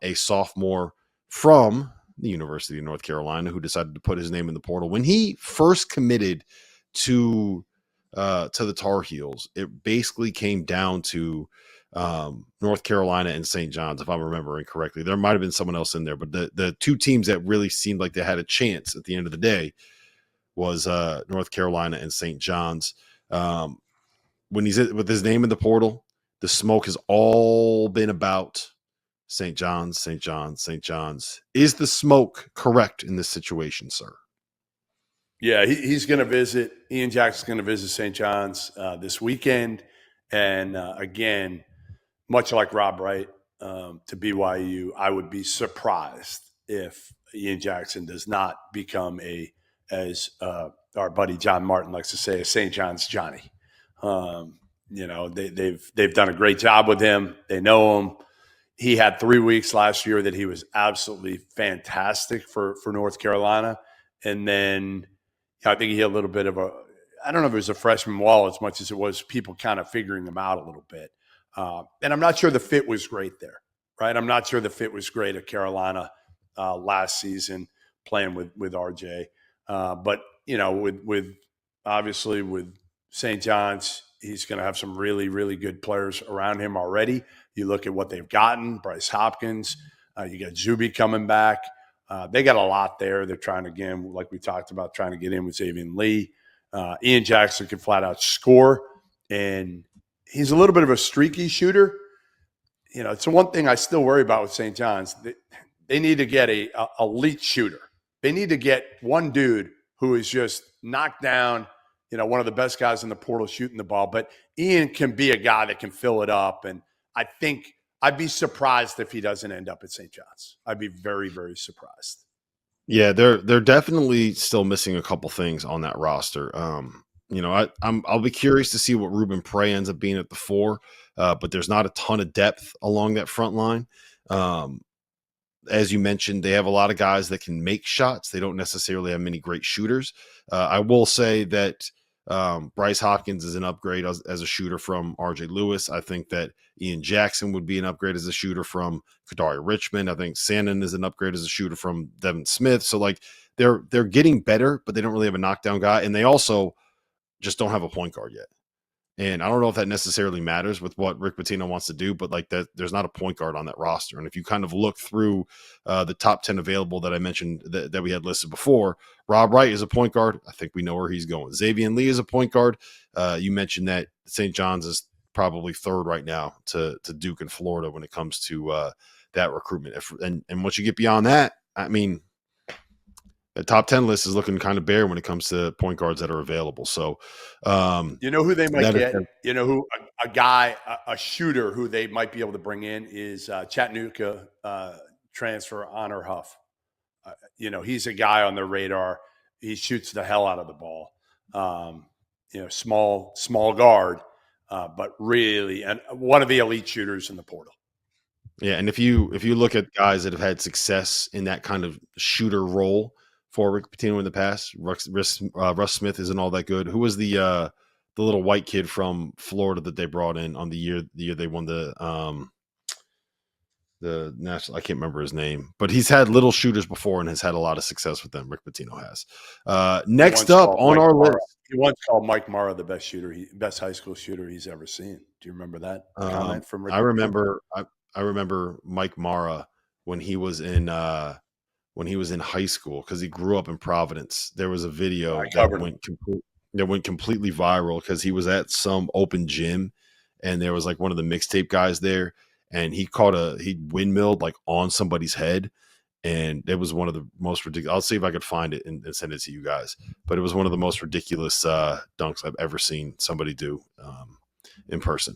a sophomore from the University of North Carolina, who decided to put his name in the portal. When he first committed to the Tar Heels, it basically came down to North Carolina and St. John's, if I'm remembering correctly. There might have been someone else in there, but the two teams that really seemed like they had a chance at the end of the day was North Carolina and St. John's. When he's with his name in the portal, the smoke has all been about St. John's, St. John's, St. John's. Is the smoke correct in this situation, sir? Yeah, he's going to visit. Ian Jackson's going to visit St. John's this weekend. And again, much like Rob Wright to BYU, I would be surprised if Ian Jackson does not become as our buddy John Martin likes to say, a St. John's Johnny. They've done a great job with him. They know him. He had 3 weeks last year that he was absolutely fantastic for North Carolina. And then I think he had a little bit of I don't know if it was a freshman wall as much as it was people kind of figuring him out a little bit. And I'm not sure the fit was great there, right? I'm not sure the fit was great at Carolina last season playing with RJ. But, obviously with St. John's, he's going to have some really, really good players around him already. You look at what they've gotten, Bryce Hopkins, you got Zuby coming back. They got a lot there. They're trying to, again, like we talked about, trying to get in with Xavier Lee. Ian Jackson can flat out score, and he's a little bit of a streaky shooter. It's the one thing I still worry about with St. John's. They need to get a elite shooter. They need to get one dude who is just knocked down, one of the best guys in the portal shooting the ball. But Ian can be a guy that can fill it up, and I think I'd be surprised if he doesn't end up at St. John's. I'd be very, very surprised. Yeah, they're definitely still missing a couple things on that roster. I'll be curious to see what Ruben Prey ends up being at the 4, but there's not a ton of depth along that front line. As you mentioned, they have a lot of guys that can make shots. They don't necessarily have many great shooters. I will say that Bryce Hopkins is an upgrade as a shooter from RJ Lewis. I think that Ian Jackson would be an upgrade as a shooter from Kadari Richmond. I think Sandin is an upgrade as a shooter from Devin Smith. So they're getting better, but they don't really have a knockdown guy. And they also just don't have a point guard yet. And I don't know if that necessarily matters with what Rick Pitino wants to do, but there's not a point guard on that roster. And if you kind of look through the top 10 available that I mentioned that we had listed before, Rob Wright is a point guard. I think we know where he's going. Xavier Lee is a point guard. You mentioned that St. John's is probably third right now to Duke and Florida when it comes to that recruitment. And once you get beyond that, I mean, the top 10 list is looking kind of bare when it comes to point guards that are available. So, who they might get, who a guy, a shooter who they might be able to bring in is Chattanooga transfer Honor Huff. He's a guy on their radar. He shoots the hell out of the ball. Small guard, but really, and one of the elite shooters in the portal. Yeah. And if you look at guys that have had success in that kind of shooter role for Rick Pitino in the past, Russ Smith isn't all that good. Who was the little white kid from Florida that they brought in on the year they won the national? I can't remember his name, but he's had little shooters before and has had a lot of success with them. Rick Pitino has. Next up on our list, he once called Mike Mara the best shooter, best high school shooter he's ever seen. Do you remember that comment from Rick? I remember Mike Mara when he was in high school, because he grew up in Providence. There was a video that went completely viral because he was at some open gym and there was one of the mixtape guys there, and he windmilled on somebody's head, and it was one of the most ridiculous. I'll see if I could find it and send it to you guys, but it was one of the most ridiculous dunks I've ever seen somebody do in person.